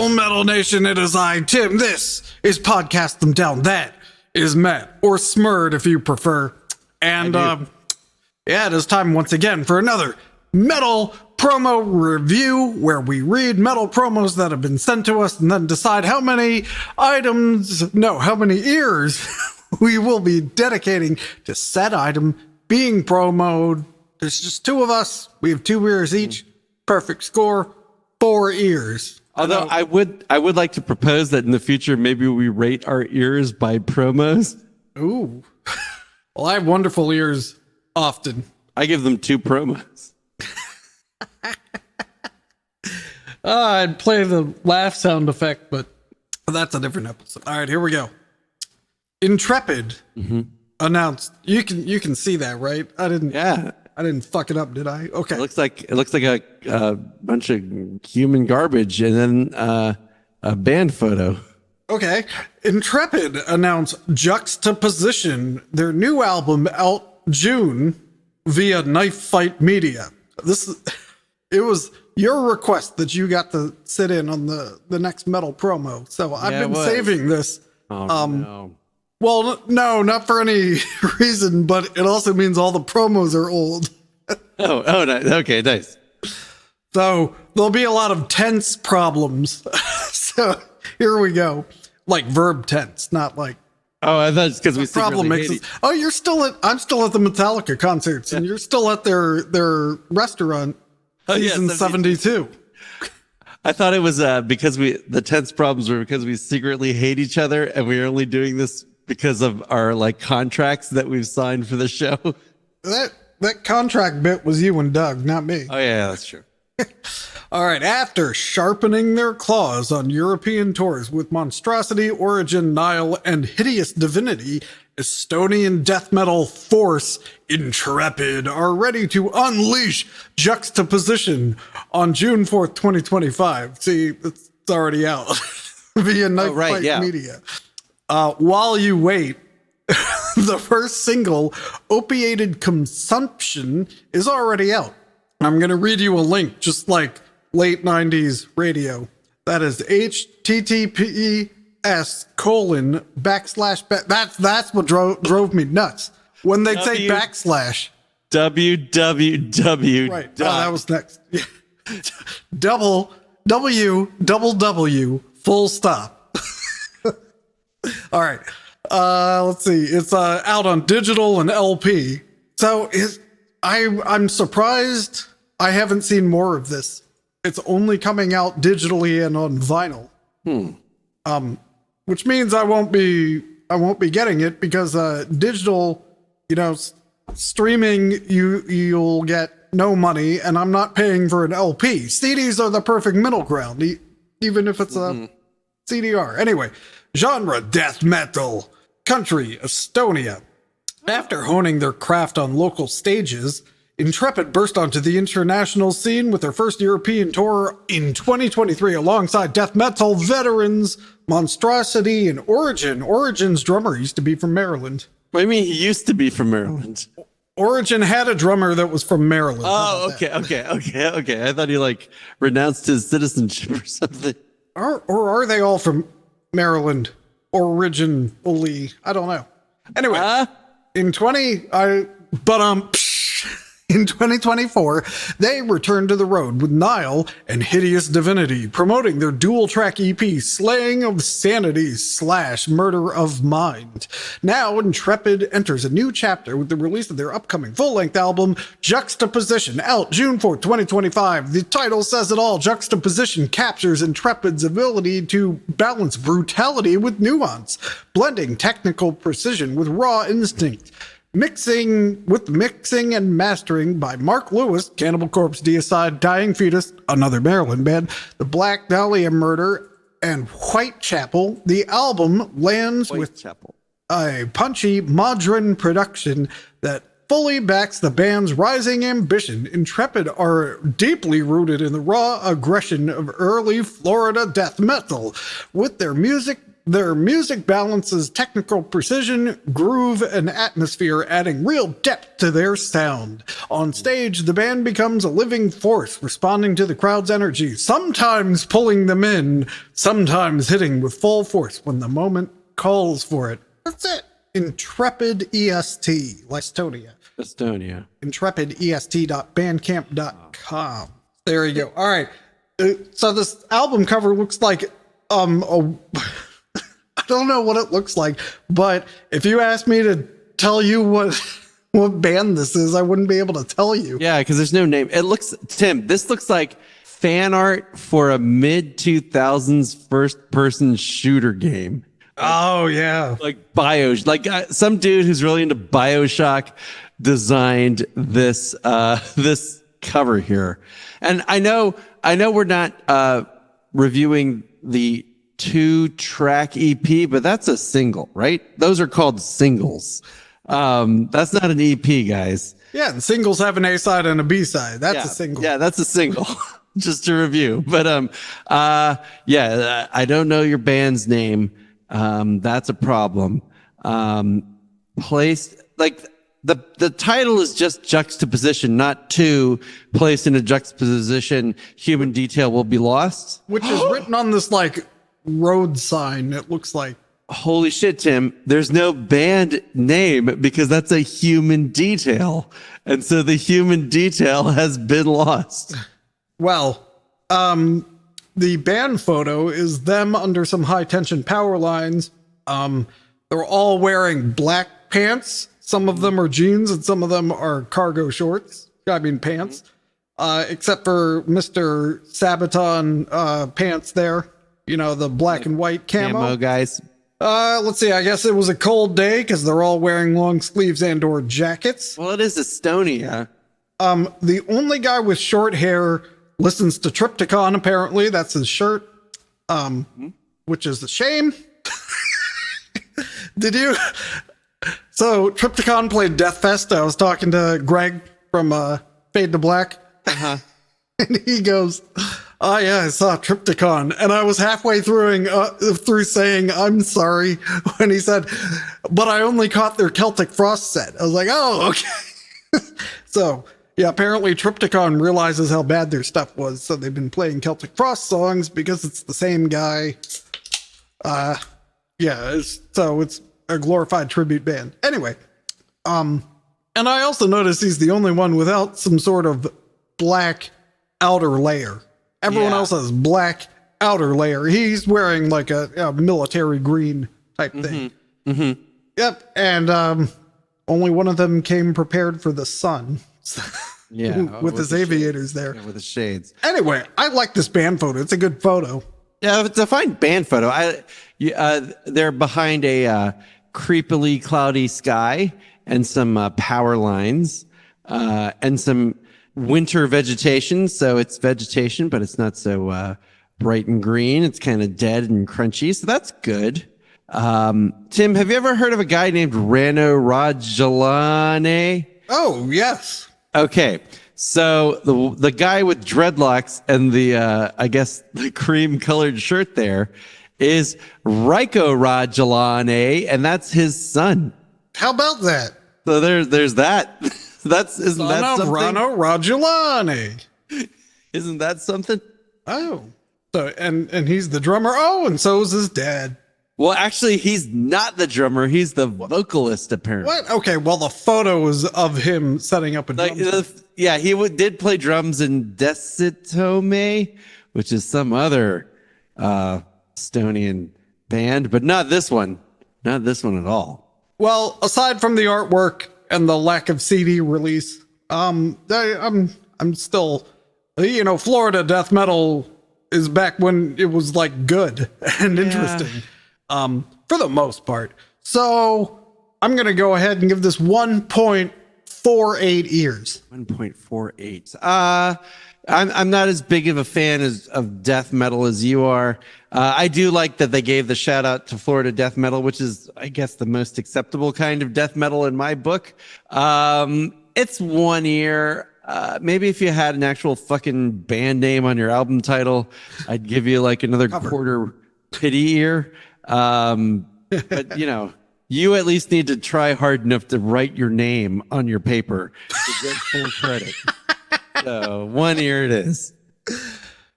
Metal Nation, it is I, Tim. This is Podcast Them Down. That is Matt, or Smurd if you prefer. And yeah, it is time once again for another metal promo review where we read metal promos that have been sent to us and then decide how many ears we will be dedicating to said item being promoed. There's just two of us. We have 2 ears each. Perfect score, 4 ears. Although I would like to propose that in the future, maybe we rate our ears by promos. Ooh. Well, I have wonderful ears often. I give them 2 promos. I'd play the laugh sound effect, but that's a different episode. All right, here we go. Intrepid announced. You can see that, right? I didn't fuck it up, did I? Okay. It looks like a bunch of human garbage and then a band photo. Okay. Intrepid announced Juxtaposition, their new album out June via Knife Fight Media. It was your request that you got to sit in on the next metal promo. So I've been saving this. Oh, no. Well, no, not for any reason, but it also means all the promos are old. Oh, nice. Okay, nice. So there'll be a lot of tense problems. So here we go. Like verb tense, not like. Oh, I thought it's because we problem hate it. Oh, I'm still at the Metallica concerts, and you're still at their restaurant. Season 72. I thought it was because the tense problems were because we secretly hate each other, and we're only doing this because of our contracts that we've signed for the show. That contract bit was you and Doug, not me. Oh yeah, that's true. All right, after sharpening their claws on European tours with Monstrosity, Origin, Nile, and Hideous Divinity, Estonian death metal force Intrepid are ready to unleash Juxtaposition on June 4th, 2025. See, it's already out via Knife Fight Media. While you wait, the first single, Opiated Consumption, is already out. I'm going to read you a link, just like late 90s radio. That is https:// That's what drove me nuts. When they say backslash. www. Right. Oh, that was next. www, full stop. All right. Let's see. It's out on digital and LP. So I'm surprised I haven't seen more of this. It's only coming out digitally and on vinyl. Which means I won't be getting it because digital, streaming you'll get no money, and I'm not paying for an LP. CDs are the perfect middle ground, even if it's a CDR. Anyway, genre death metal, country Estonia. After honing their craft on local stages, Intrepid burst onto the international scene with their first European tour in 2023 alongside death metal veterans Monstrosity and Origin. Origin's drummer used to be from Maryland. What do you mean he used to be from Maryland? Origin had a drummer that was from Maryland. Oh, okay. I thought he renounced his citizenship or something. Or are they all from Maryland originally? I don't know. Anyway, in 2024, they returned to the road with Nile and Hideous Divinity, promoting their dual-track EP, Slaying of Sanity / Murder of Mind. Now, Intrepid enters a new chapter with the release of their upcoming full-length album, Juxtaposition, out June 4th, 2025. The title says it all. Juxtaposition captures Intrepid's ability to balance brutality with nuance, blending technical precision with raw instinct. Mixing and mastering by Mark Lewis, Cannibal Corpse, Deicide, Dying Fetus, another Maryland band, The Black Dahlia Murder, and Whitechapel. The album lands with a punchy, modern production that fully backs the band's rising ambition. Intrepid are deeply rooted in the raw aggression of early Florida death metal, with their music Their music balances technical precision, groove, and atmosphere, adding real depth to their sound. On stage, the band becomes a living force, responding to the crowd's energy, sometimes pulling them in, sometimes hitting with full force when the moment calls for it. That's it. Intrepid EST, Estonia. Estonia. INTREPIDEST.bandcamp.com. There you go. All right. So this album cover looks like I don't know what it looks like, but if you asked me to tell you what band this is, I wouldn't be able to tell you. Yeah, because there's no name. It looks, Tim, this looks like fan art for a mid-2000s first-person shooter game. Oh, yeah. Like some dude who's really into BioShock designed this this cover here. And I know we're not reviewing the 2-track EP, but that's a single, right? Those are called singles. That's not an EP, guys. Yeah, and singles have an A side and a B side. That's a single. Yeah, that's a single. Just to review. But I don't know your band's name. That's a problem. Placed like the title is just juxtaposition, not to placed in a juxtaposition. Human detail will be lost, which is written on this like road sign. It looks like. Holy shit, Tim! There's no band name because that's a human detail, and so the human detail has been lost. Well, the band photo is them under some high tension power lines. They're all wearing black pants. Some of them are jeans and some of them are cargo shorts. I mean, pants. Except for Mr. Sabaton pants there. You know, the black and white camo guys. Let's see. I guess it was a cold day because they're all wearing long sleeves and or jackets. Well, it is Estonia. The only guy with short hair listens to Triptychon, apparently. That's his shirt, which is a shame. Did you? So Triptychon played Deathfest. I was talking to Greg from Fade to Black. And he goes, oh, yeah, I saw Triptychon. And I was halfway through saying, I'm sorry, when he said, but I only caught their Celtic Frost set. I was like, oh, okay. So, yeah, apparently Triptychon realizes how bad their stuff was. So they've been playing Celtic Frost songs because it's the same guy. So it's a glorified tribute band. Anyway, and I also noticed he's the only one without some sort of black outer layer. Everyone else has black outer layer. He's wearing like a military green type thing. Mm-hmm. Yep. And only one of them came prepared for the sun. with his aviators there. Yeah, with the shades. Anyway, I like this band photo. It's a good photo. Yeah, it's a fine band photo. They're behind a creepily cloudy sky and some power lines and some winter vegetation. So it's vegetation, but it's not so bright and green. It's kind of dead and crunchy. So that's good. Tim, have you ever heard of a guy named Rano Rajalane? Oh, yes. Okay. So the guy with dreadlocks and the I guess the cream colored shirt there is Raiko Rajalane, and that's his son. How about that? So there's that. Isn't that something? Rano Rajalane. Isn't that something? Oh. So and he's the drummer. Oh, and so is his dad. Well, actually, he's not the drummer. He's the vocalist, apparently. What? Okay, well, the photo is of him setting up a drum set. Yeah, he did play drums in Decitome, which is some other Estonian band, but not this one. Not this one at all. Well, aside from the artwork and the lack of CD release, I'm still, Florida death metal is back when it was like good and interesting. For the most part. So I'm going to go ahead and give this 1.48 ears. 1.48. I'm not as big of a fan of death metal as you are. I do like that they gave the shout out to Florida death metal, which is, I guess, the most acceptable kind of death metal in my book. It's 1 ear. Maybe if you had an actual fucking band name on your album title, I'd give you like another quarter pity ear. But you at least need to try hard enough to write your name on your paper to get full credit. So 1 year it is.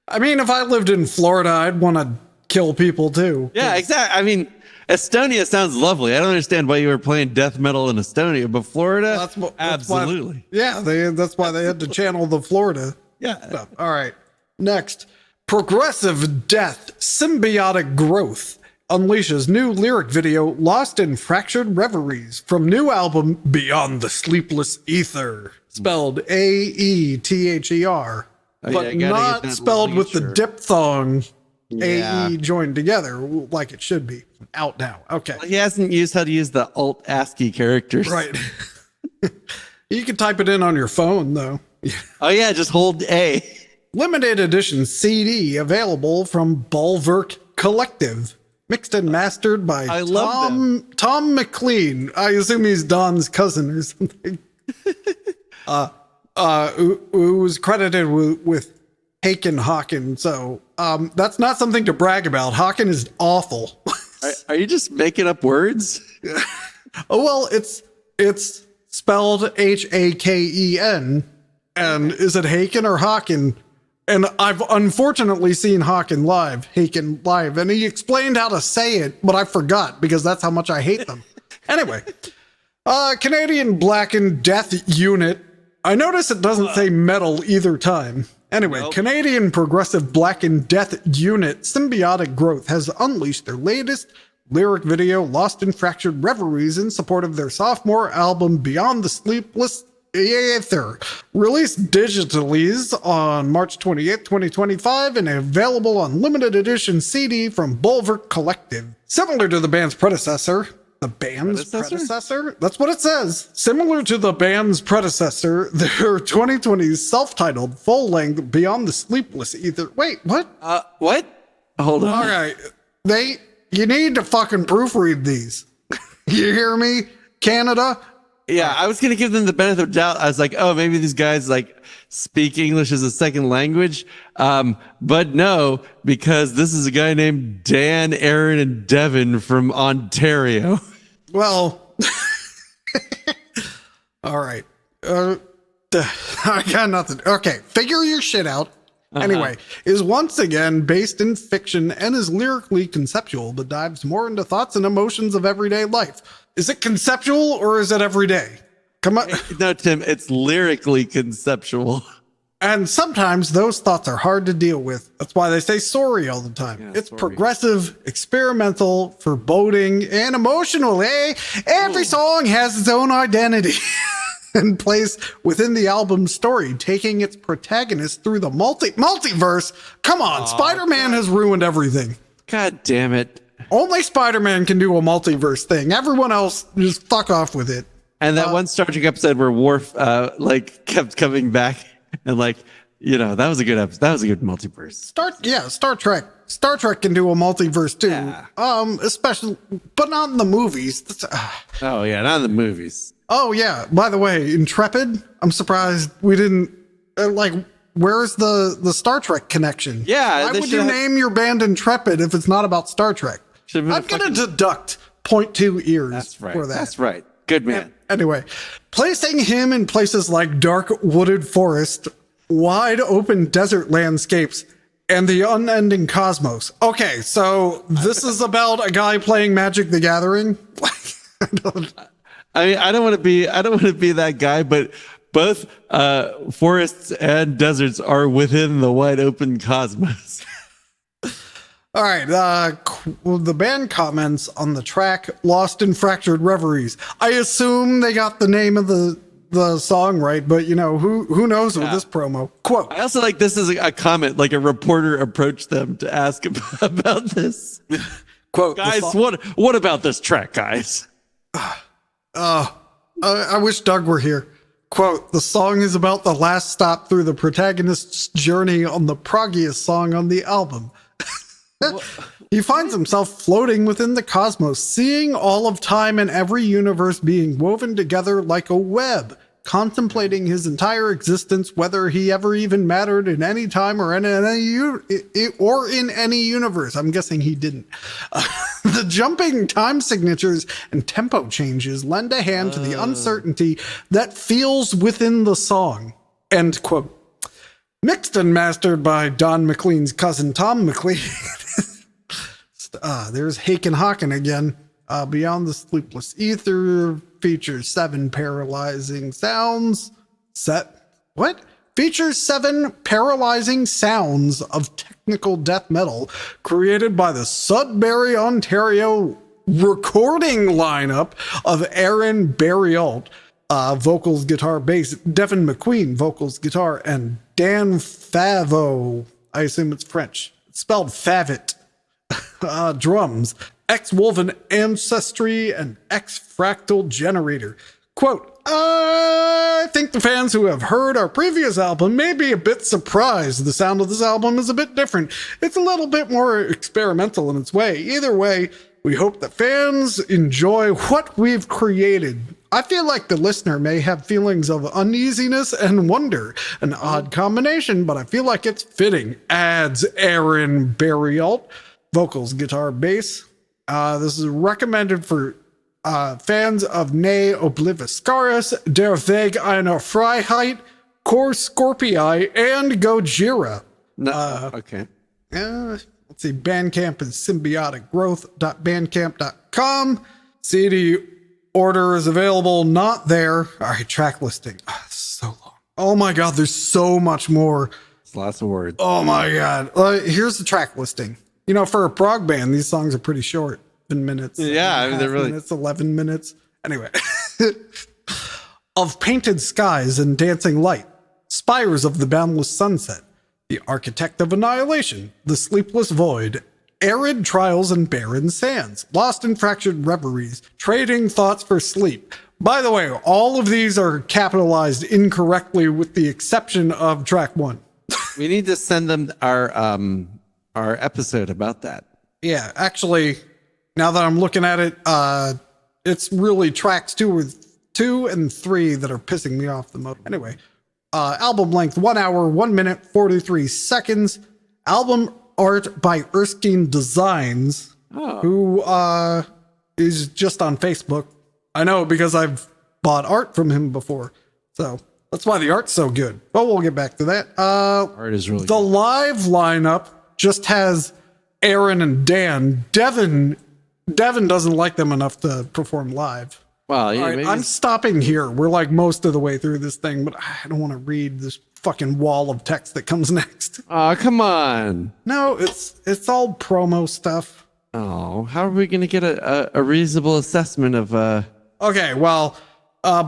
I mean, if I lived in Florida, I'd want to kill people too. Yeah, exactly. I mean, Estonia sounds lovely. I don't understand why you were playing death metal in Estonia, but Florida, absolutely. That's why they had to channel the Florida. Yeah. Stuff. All right. Next, Progressive Death, Symbiotic Growth unleashes new lyric video, Lost in Fractured Reveries, from new album Beyond the Sleepless Ether, spelled AETHER, but not spelled with the diphthong AE joined together like it should be. Out now. Okay. Well, he hasn't used how to use the alt ASCII characters. Right. You can type it in on your phone, though. Oh, yeah. Just hold A. Limited edition CD available from Bulwark Collective. Mixed and mastered by Tom McLean. I assume he's Don's cousin or something. Who was credited with Haken Hawken. So that's not something to brag about. Hawken is awful. Are you just making up words? Oh, well, it's spelled Haken. And is it Haken or Hawken? And I've unfortunately seen Hawken live, and he explained how to say it, but I forgot because that's how much I hate them. Anyway, Canadian Blackened Death Unit. I notice it doesn't say metal either time. Anyway, nope. Canadian Progressive Blackened Death Unit Symbiotic Growth has unleashed their latest lyric video, Lost in Fractured Reveries, in support of their sophomore album, Beyond the Sleepless Ether, released digitally on March 28th, 2025, and available on limited edition CD from Bulwark Collective. Similar to the band's predecessor, that's what it says. Similar to the band's predecessor, their 2020 self-titled full-length Beyond the Sleepless Ether. Wait, what? What? Hold on. All right. You need to fucking proofread these. You hear me? Canada? Yeah, I was going to give them the benefit of the doubt. I was like, oh, maybe these guys speak English as a second language. But no, because this is a guy named Dan, Aaron, and Devin from Ontario. Well, all right. I got nothing. Okay, figure your shit out. Anyway, is once again based in fiction and is lyrically conceptual, but dives more into thoughts and emotions of everyday life. Is it conceptual or is it everyday? Come on. No, Tim, it's lyrically conceptual. And sometimes those thoughts are hard to deal with. That's why they say sorry all the time. Yeah, it's progressive, experimental, foreboding, and emotional. Every song has its own identity and place within the album's story, taking its protagonist through the multiverse. Come on, Spider-Man has ruined everything. God damn it. Only Spider-Man can do a multiverse thing. Everyone else just fuck off with it. And that one Star Trek episode where Worf kept coming back and that was a good episode. That was a good multiverse. Star Trek. Star Trek can do a multiverse too. Yeah. Especially, but not in the movies. Oh yeah, not in the movies. Oh yeah. By the way, Intrepid. I'm surprised we didn't where's the Star Trek connection? Yeah. Why would you name your band Intrepid if it's not about Star Trek? I'm gonna deduct 0.2 ears for that. That's right. Good man. Anyway, placing him in places like dark wooded forest, wide open desert landscapes, and the unending cosmos. Okay, so this is about a guy playing Magic the Gathering. I don't want to be that guy, but both forests and deserts are within the wide open cosmos. All right, the band comments on the track Lost in Fractured Reveries. I assume they got the name of the song right, but who knows with this promo. Quote. I also like this is a comment, like a reporter approached them to ask about this. Quote, guys, what about this track, guys? I wish Doug were here. Quote, the song is about the last stop through the protagonist's journey on the proggiest song on the album. He finds himself floating within the cosmos, seeing all of time and every universe being woven together like a web, contemplating his entire existence, whether he ever even mattered in any time or in any universe. I'm guessing he didn't. The jumping time signatures and tempo changes lend a hand to the uncertainty that feels within the song. End quote. Mixed and mastered by Don McLean's cousin Tom McLean. There's Haken Haken again. Beyond the Sleepless Ether features 7 paralyzing sounds. Features 7 paralyzing sounds of technical death metal created by the Sudbury, Ontario recording lineup of Aaron Barriault, vocals, guitar, bass, Devin McQueen, vocals, guitar, and Dan Favo, I assume it's French. It's spelled Favit, drums, Ex-Wolven Ancestry, and X-Fractal Generator. Quote, I think the fans who have heard our previous album may be a bit surprised. The sound of this album is a bit different. It's a little bit more experimental in its way. Either way, we hope that fans enjoy what we've created. I feel like the listener may have feelings of uneasiness and wonder. An odd combination, but I feel like it's fitting, adds Aaron Barriault. Vocals, guitar, bass. This is recommended for fans of Ne Obliviscaris, Der Weg einer Freiheit, Cor Scorpii, and Gojira. Okay. Let's see. Bandcamp is symbioticgrowth.bandcamp.com. CD order is available, not there. All right, track listing. So long. Oh my God, there's so much more. It's lots of words. Oh my God. Here's the track listing. You know, for a prog band, these songs are pretty short. In minutes. Yeah, I mean, they're really... Minutes, 11 minutes. Anyway. Of Painted Skies and Dancing Light, Spires of the Boundless Sunset, The Architect of Annihilation, The Sleepless Void, Arid Trials and Barren Sands, Lost and Fractured Reveries, Trading Thoughts for Sleep. By the way, all of these are capitalized incorrectly with the exception of track 1. We need to send them our episode about that. Yeah, actually... Now that I'm looking at it, it's really tracks 2 and 3 that are pissing me off the most. Anyway, album length 1 hour, 1 minute, 43 seconds. Album art by Erskine Designs, who is just on Facebook. I know because I've bought art from him before. So that's why the art's so good. But we'll get back to that. Art is really the good. live lineup just has Aaron and Dan. Devin doesn't like them enough to perform live. Well, yeah, right, I'm stopping here. We're like most of the way through this thing, but I don't want to read this fucking wall of text that comes next. Oh, come on. No, it's all promo stuff. Oh, how are we going to get a reasonable assessment of... Okay, well,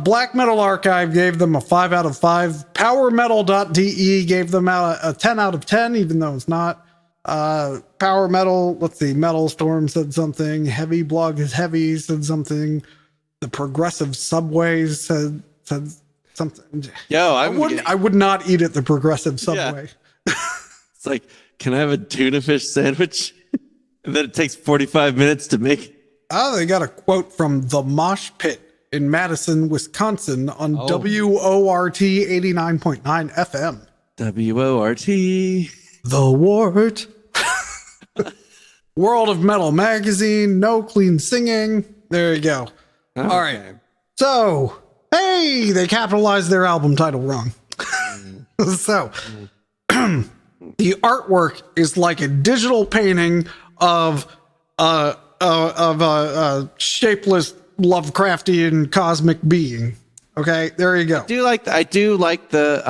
Black Metal Archive gave them a 5 out of 5. PowerMetal.de gave them a 10 out of 10, even though it's not. Power Metal, let's see, Metal Storm said something. Heavy Blog is Heavy said something. The Progressive Subways said something. Yo, I would not eat at the Progressive Subway. Yeah. It's like, can I have a tuna fish sandwich? And then it takes 45 minutes to make. Oh, they got a quote from The Mosh Pit in Madison, Wisconsin on WORT 89.9 FM. WORT. The Wart. World of Metal Magazine, No Clean Singing. There you go. Okay. All right. So, hey, they capitalized their album title wrong. So, the artwork is like a digital painting of a shapeless Lovecraftian cosmic being. Okay, there you go. I do like the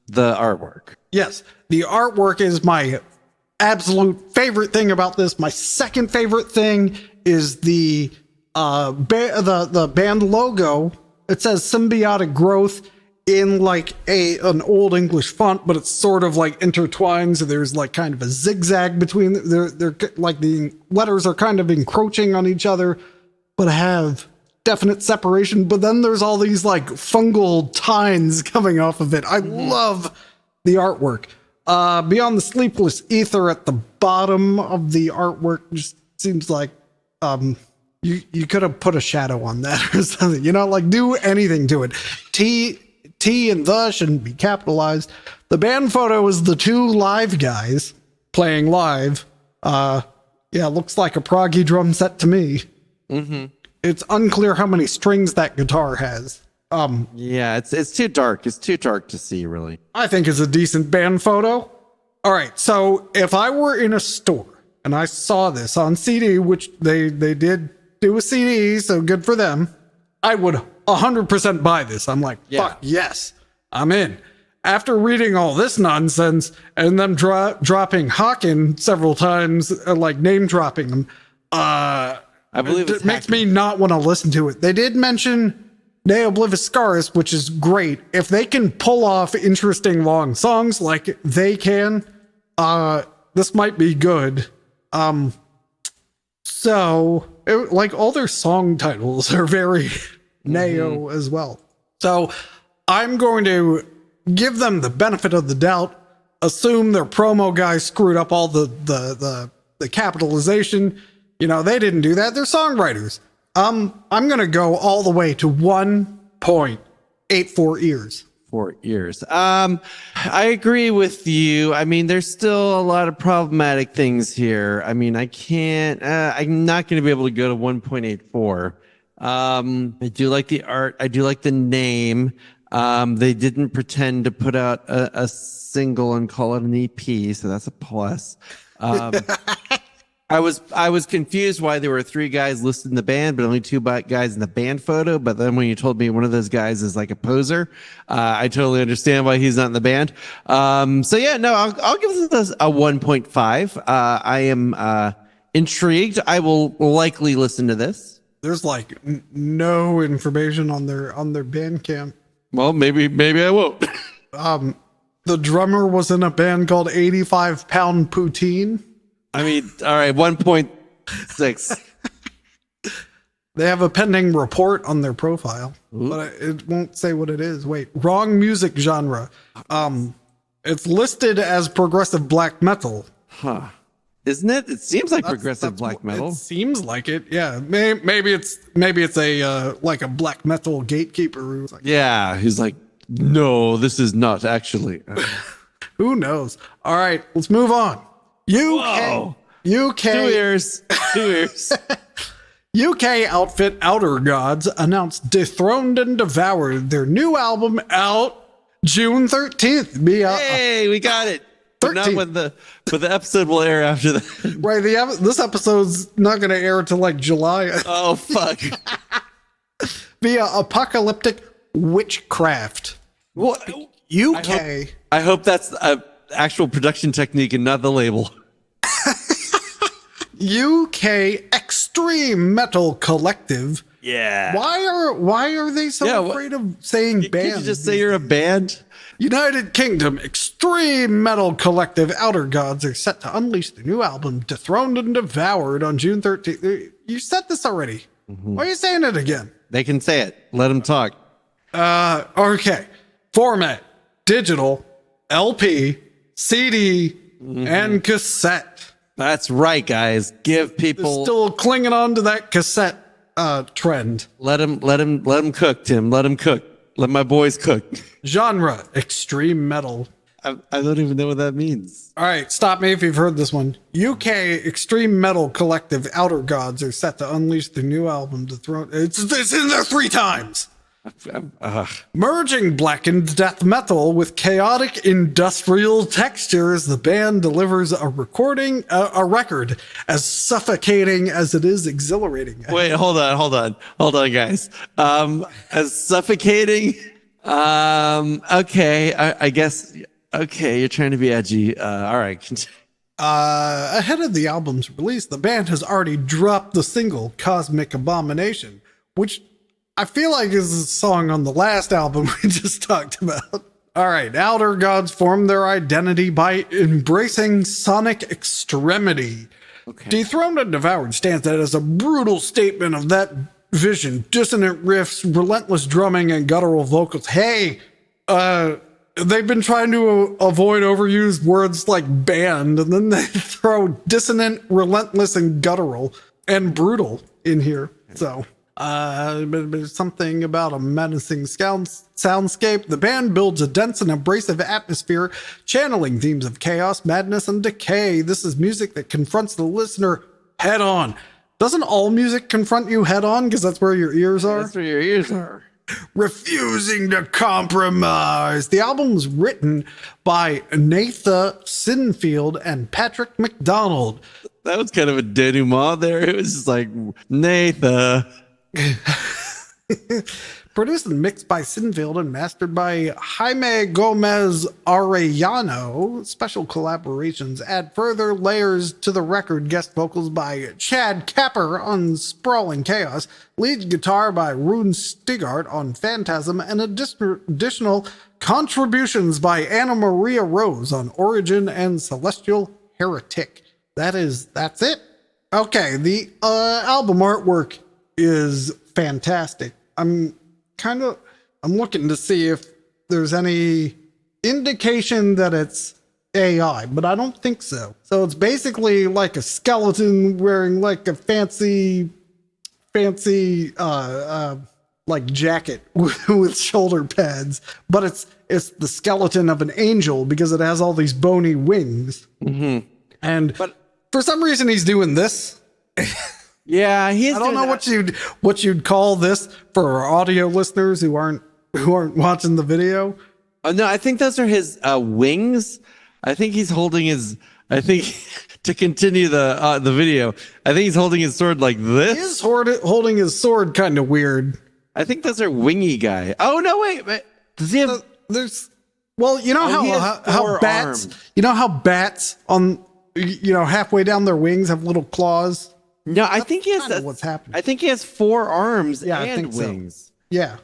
artwork. Yes, the artwork is my absolute favorite thing about this. My second favorite thing is the band logo. It says Symbiotic Growth in like an old English font, but it's sort of like intertwined. So there's like kind of a zigzag between. They're like the letters are kind of encroaching on each other, but have definite separation. But then there's all these like fungal tines coming off of it. I love the artwork. Beyond the Sleepless Ether at the bottom of the artwork just seems like you could have put a shadow on that or something. You know, like do anything to it. T and the shouldn't be capitalized. The band photo is the 2 live guys playing live. Yeah, looks like a proggy drum set to me. Mm-hmm. It's unclear how many strings that guitar has. Yeah, it's too dark. It's too dark to see, really. I think it's a decent band photo. All right, so if I were in a store and I saw this on CD, which they did do a CD, so good for them, I would 100% buy this. I'm like, fuck yes, I'm in. After reading all this nonsense and them dropping Hawken several times, like name dropping them, I believe it makes me not want to listen to it. They did mention Ne Obliviscaris, which is great. If they can pull off interesting long songs like they can, this might be good. Like all their song titles are very Neo as well. So I'm going to give them the benefit of the doubt, assume their promo guy screwed up all the capitalization. You know, they didn't do that. They're songwriters. I'm going to go all the way to 1.84 ears. 4 ears. I agree with you. I mean, there's still a lot of problematic things here. I mean, I'm not going to be able to go to 1.84. I do like the art. I do like the name. They didn't pretend to put out a single and call it an EP, so that's a plus. I was confused why there were 3 guys listed in the band, but only 2 guys in the band photo. But then when you told me one of those guys is like a poser, I totally understand why he's not in the band. So yeah, no, I'll give this a 1.5. I am intrigued. I will likely listen to this. There's like no information on their Bandcamp. Well, maybe I won't. The drummer was in a band called 85 Pound Poutine. I mean, all right, 1.6. They have a pending report on their profile, but it won't say what it is. Wait, wrong music genre. It's listed as progressive black metal. Huh. Isn't it? It seems like progressive black metal. It seems like it. Yeah. Maybe it's a like a black metal gatekeeper who's like, yeah, he's like, no, this is not actually. Who knows? All right, let's move on. Whoa. UK 2 ears. 2 ears. UK outfit OUTERGODS announced Dethroned and Devoured, their new album out June 13th. Hey, we got it. But not when the episode will air after that. Right, this episode's not going to air until like July. Oh, fuck. Via Apocalyptic Witchcraft. What? UK. I hope that's an actual production technique and not the label. UK Extreme Metal Collective. Yeah. Why are they so afraid of saying band? Can't you just say you're a band? United Kingdom Extreme Metal Collective OUTERGODS are set to unleash their new album Dethroned and Devoured on June 13th. You said this already. Why are you saying it again? They can say it. Let them talk. Okay. Format: digital, LP, CD, and cassette. That's right, guys. Give people. They're still clinging on to that cassette trend. Let them cook, Tim. Let them cook. Let my boys cook. Genre: extreme metal. I don't even know what that means. All right, stop me if you've heard this one. UK Extreme Metal Collective OUTERGODS are set to unleash their new album Dethroned. It's in there 3 times. Merging blackened death metal with chaotic industrial textures, the band delivers a record as suffocating as it is exhilarating. Wait, hold on, guys. As suffocating. Okay, I guess. Okay, you're trying to be edgy. All right. Ahead of the album's release, the band has already dropped the single Cosmic Abomination, which I feel like is a song on the last album we just talked about. All right, OUTERGODS formed their identity by embracing sonic extremity. Okay. Dethroned and Devoured stands out as a brutal statement of that vision. Dissonant riffs, relentless drumming, and guttural vocals. Hey, they've been trying to avoid overused words like band, and then they throw dissonant, relentless, and guttural and brutal in here. So, something about a menacing soundscape. The band builds a dense and abrasive atmosphere, channeling themes of chaos, madness, and decay. This is music that confronts the listener head on. Doesn't all music confront you head on? Because that's where your ears are. That's where your ears are. Refusing to compromise. The album was written by Nathan Sinfield and Patrick McDonald. That was kind of a denouement there. It was just like, Nathan. Produced and mixed by Sinfield and mastered by Jaime Gomez Arellano. Special collaborations add further layers to the record. Guest vocals by Chad Kapper on Sprawling Chaos. Lead guitar by Rune Stigart on Phantasm. And additional contributions by Anna Maria Rose on Origin and Celestial Heretic. That's it. Okay, the album artwork is fantastic. I'm looking to see if there's any indication that it's AI, but I don't think so. So it's basically like a skeleton wearing like a fancy like jacket with shoulder pads, but it's the skeleton of an angel because it has all these bony wings. Mm-hmm. But for some reason he's doing this. Yeah, I don't know what you'd call this for our audio listeners who aren't watching the video. No, I think those are his wings. I think he's holding his. I think to continue the video, I think he's holding his sword like this. He is holding his sword kind of weird. I think those are wingy guy. Oh no, wait, does he have? You know how bats. Arms. You know how bats on halfway down their wings have little claws. No, I think he has. What's happening? I think he has 4 arms and I think wings. So. Yeah.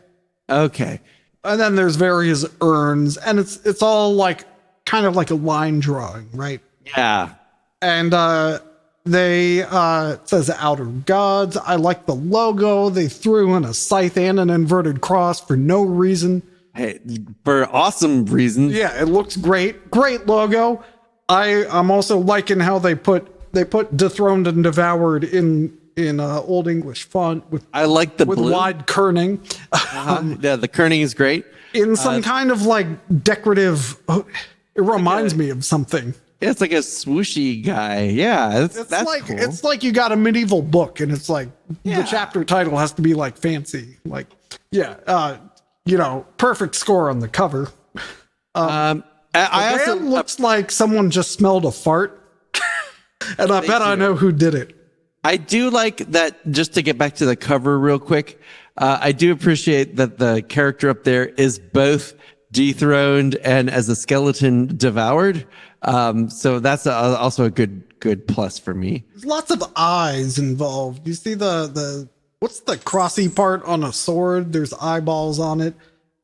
Okay. And then there's various urns, and it's all like kind of like a line drawing, right? Yeah. And it says Outer Gods. I like the logo. They threw in a scythe and an inverted cross for no reason. Hey, for awesome reasons. Yeah, it looks great. Great logo. I'm also liking how they put dethroned and devoured in Old English font with I like the blue. Wide kerning. Yeah, the kerning is great. In some kind of like decorative, it reminds me of something. It's like a swooshy guy. Yeah, that's cool. It's like you got a medieval book and it's like the chapter title has to be like fancy. Like, perfect score on the cover. I also looks like someone just smelled a fart. And I bet I know who did it. I do like that. Just to get back to the cover real quick, I do appreciate that the character up there is both dethroned and as a skeleton devoured. So that's also a good plus for me. There's lots of eyes involved. You see the what's the crossy part on a sword? There's eyeballs on it.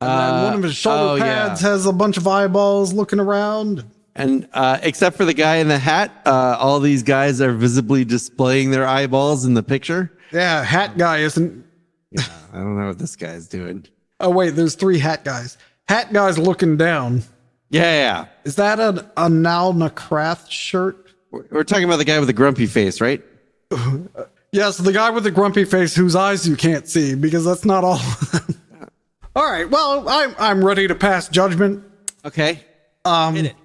And then one of his shoulder pads has a bunch of eyeballs looking around. And except for the guy in the hat, all these guys are visibly displaying their eyeballs in the picture. Yeah, hat guy isn't. Yeah, I don't know what this guy's doing. Oh, wait, there's 3 hat guys. Hat guy's looking down. Yeah. Is that a Nal Nakrath shirt? We're talking about the guy with the grumpy face, right? Yes, the guy with the grumpy face whose eyes you can't see, because that's not all. All right, well, I'm ready to pass judgment. Okay. Hit it.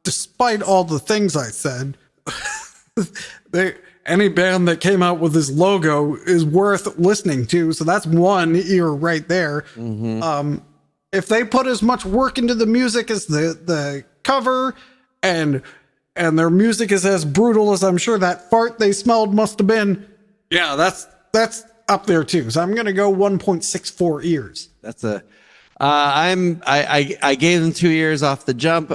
Despite all the things I said, any band that came out with this logo is worth listening to. So that's one ear right there. Mm-hmm. If they put as much work into the music as the cover and their music is as brutal as I'm sure that fart they smelled must have been, yeah, that's up there too. So I'm going to go 1.64 ears. That's I gave them 2 ears off the jump.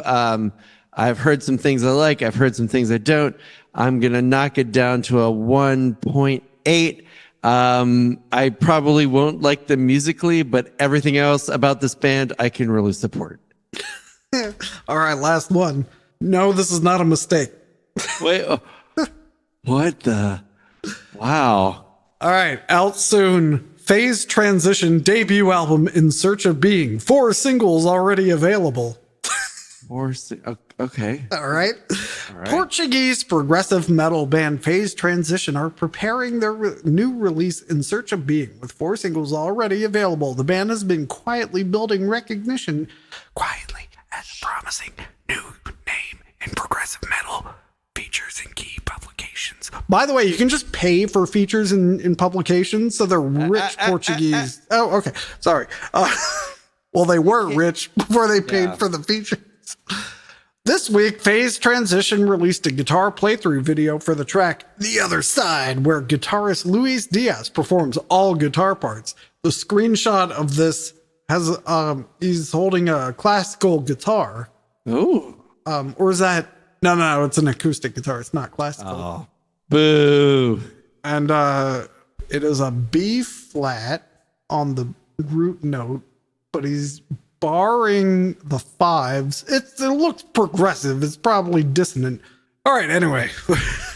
I've heard some things I like. I've heard some things I don't. I'm going to knock it down to a 1.8. I probably won't like them musically, but everything else about this band, I can really support. All right. Last one. No, this is not a mistake. Wait, what the? Wow. All right. Out soon. Phase Transition debut album In Search of Being. 4 singles already available. Okay. All right. Portuguese progressive metal band Phase Transition are preparing their new release In Search of Being with 4 singles already available. The band has been quietly building recognition as a promising new name in progressive metal, features in key publications. publications. By the way, you can just pay for features in publications, so they're rich Portuguese. Oh, okay. Sorry. Well, they were rich before they paid for the features. This week, Phase Transition released a guitar playthrough video for the track The Other Side, where guitarist Luis Diaz performs all guitar parts. The screenshot of this has he's holding a classical guitar. Oh. Or is that no, it's an acoustic guitar. It's not classical. Oh. Boo. And it is a B flat on the root note, but he's barring the fives. It looks progressive. It's probably dissonant. All right, anyway,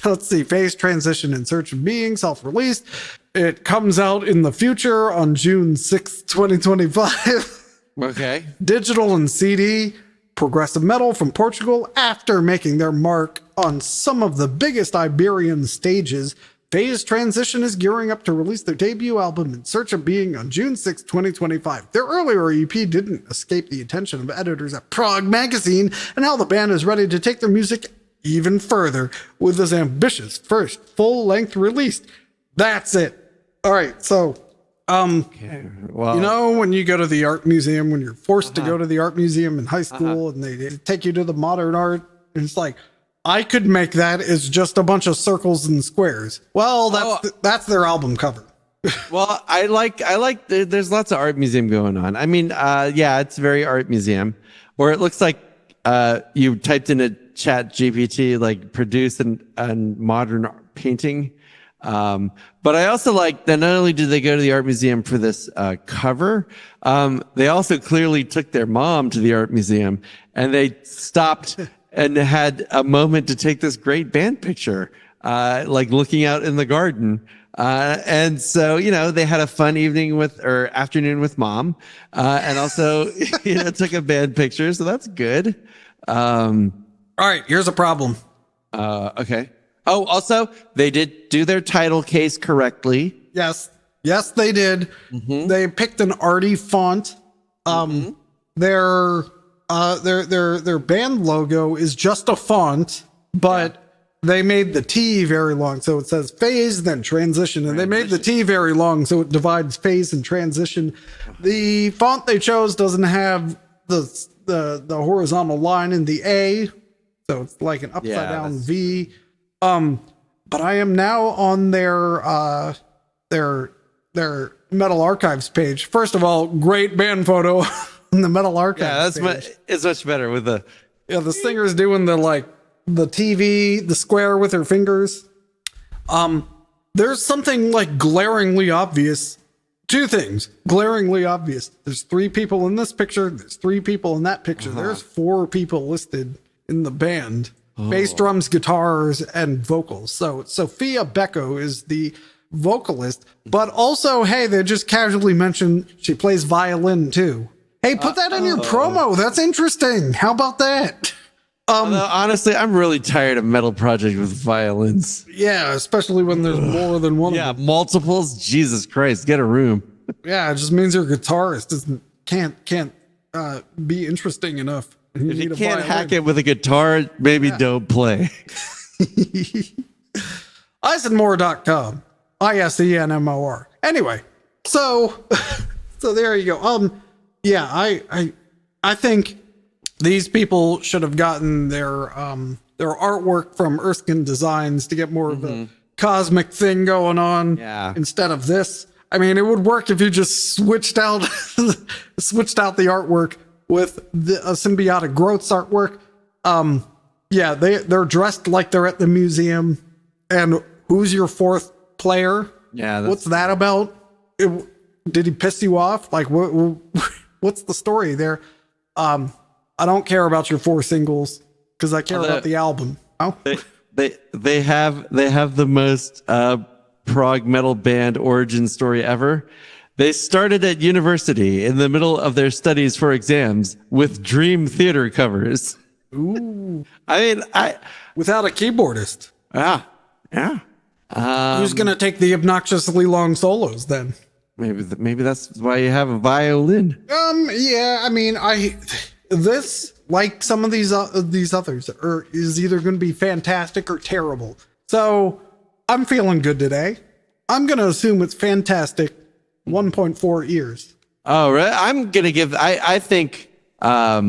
let's see. Phase Transition in Search of Being, self-released. It comes out in the future on June 6th, 2025. Okay. Digital and CD, progressive metal from Portugal. After making their mark on some of the biggest Iberian stages, Phase Transition is gearing up to release their debut album In Search of Being on June 6, 2025. Their earlier EP didn't escape the attention of editors at Prog Magazine, and now the band is ready to take their music even further with this ambitious first full-length release. That's it. All right, so, Okay. Well, you know, when you go to the art museum, when you're forced to go to the art museum in high school and they take you to the modern art, and it's like, I could make that as just a bunch of circles and squares. Well, that's their album cover. well, I like, there's lots of art museum going on. I mean, yeah, it's very art museum, or it looks like, you typed in a chat GPT, like produce an modern painting. But I also like that not only did they go to the art museum for this, cover, they also clearly took their mom to the art museum and they stopped and had a moment to take this great band picture, like looking out in the garden. And so, you know, they had a fun evening or afternoon with mom, and also, you know, took a band picture. So that's good. All right, here's a problem. Okay. Oh, also, they did do their title case correctly. Yes, they did. They picked an arty font. Their band logo is just a font, but they made the T very long. So it says phase, then transition. And they made the T very long, so it divides phase and transition. The font they chose doesn't have the horizontal line in the A. So it's like an upside down V. But I am now on their Metal Archives page. First of all, great band photo on the Metal Archives page. It's much better with the singer's doing the TV, the square with her fingers. There's something like glaringly obvious. Two things glaringly obvious. There's 3 people in this picture. There's 3 people in that picture. There's 4 people listed in the band. Bass, drums, guitars, and vocals. So Sophia Becco is the vocalist, but also, hey, they just casually mentioned she plays violin too. Hey, put that in your promo. That's interesting. How about that? Honestly, I'm really tired of metal projects with violins. Yeah, especially when there's more than one. Yeah, of them. multiples. Jesus Christ, get a room. Yeah, it just means your guitarist can't be interesting enough. If you can't hack it with a guitar, maybe don't play. Eisenmore.com. ISENMOR. Anyway, so there you go. Yeah, I think these people should have gotten their artwork from Erskine Designs to get more of a cosmic thing going on instead of this. I mean, it would work if you just switched out the artwork with the Symbiotic Growth's artwork. Yeah, they're dressed like they're at the museum. And who's your 4th player? Yeah, what's that about? Did he piss you off? Like, what's the story there? I don't care about your 4 singles because I care about the album. Oh, they have the most prog metal band origin story ever. They started at university in the middle of their studies for exams with Dream Theater covers. Ooh. I mean, without a keyboardist. Yeah. Who's going to take the obnoxiously long solos then? Maybe that's why you have a violin. Yeah, I mean, this, like some of these others, is either going to be fantastic or terrible. So I'm feeling good today. I'm going to assume it's fantastic. 1.4 ears. Oh, really? I'm going to give, I think, I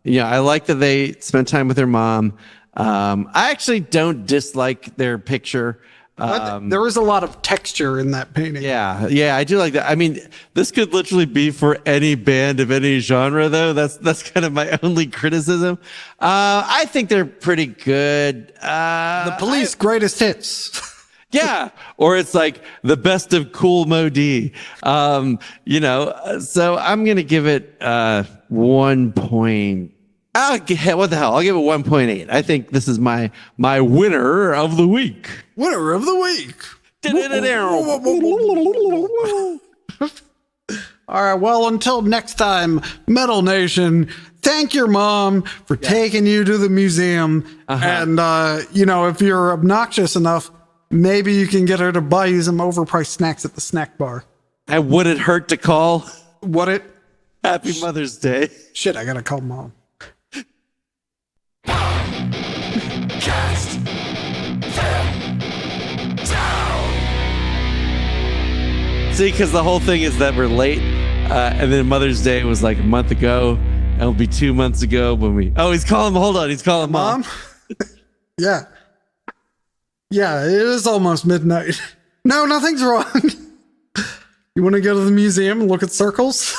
like that they spent time with their mom. I actually don't dislike their picture. There is a lot of texture in that painting. Yeah, I do like that. I mean, this could literally be for any band of any genre, though. That's kind of my only criticism. I think they're pretty good. The Police greatest hits. Yeah, or it's like the best of Cool Modi. So I'm gonna give it 1 point. What the hell? I'll give it 1.8. I think this is my winner of the week. Winner of the week. All right. Well, until next time, Metal Nation, thank your mom for taking you to the museum. And, if you're obnoxious enough, maybe you can get her to buy you some overpriced snacks at the snack bar. And would it hurt to call? Would it? Happy Mother's Day. Shit, I gotta call mom. Cast them down. See, because the whole thing is that we're late, and then Mother's Day was like a month ago, and it'll be 2 months ago when we. Oh, he's calling. Hold on, he's calling mom. Yeah. Yeah, it is almost midnight. No, nothing's wrong. You want to go to the museum and look at circles?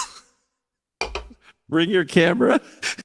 Bring your camera.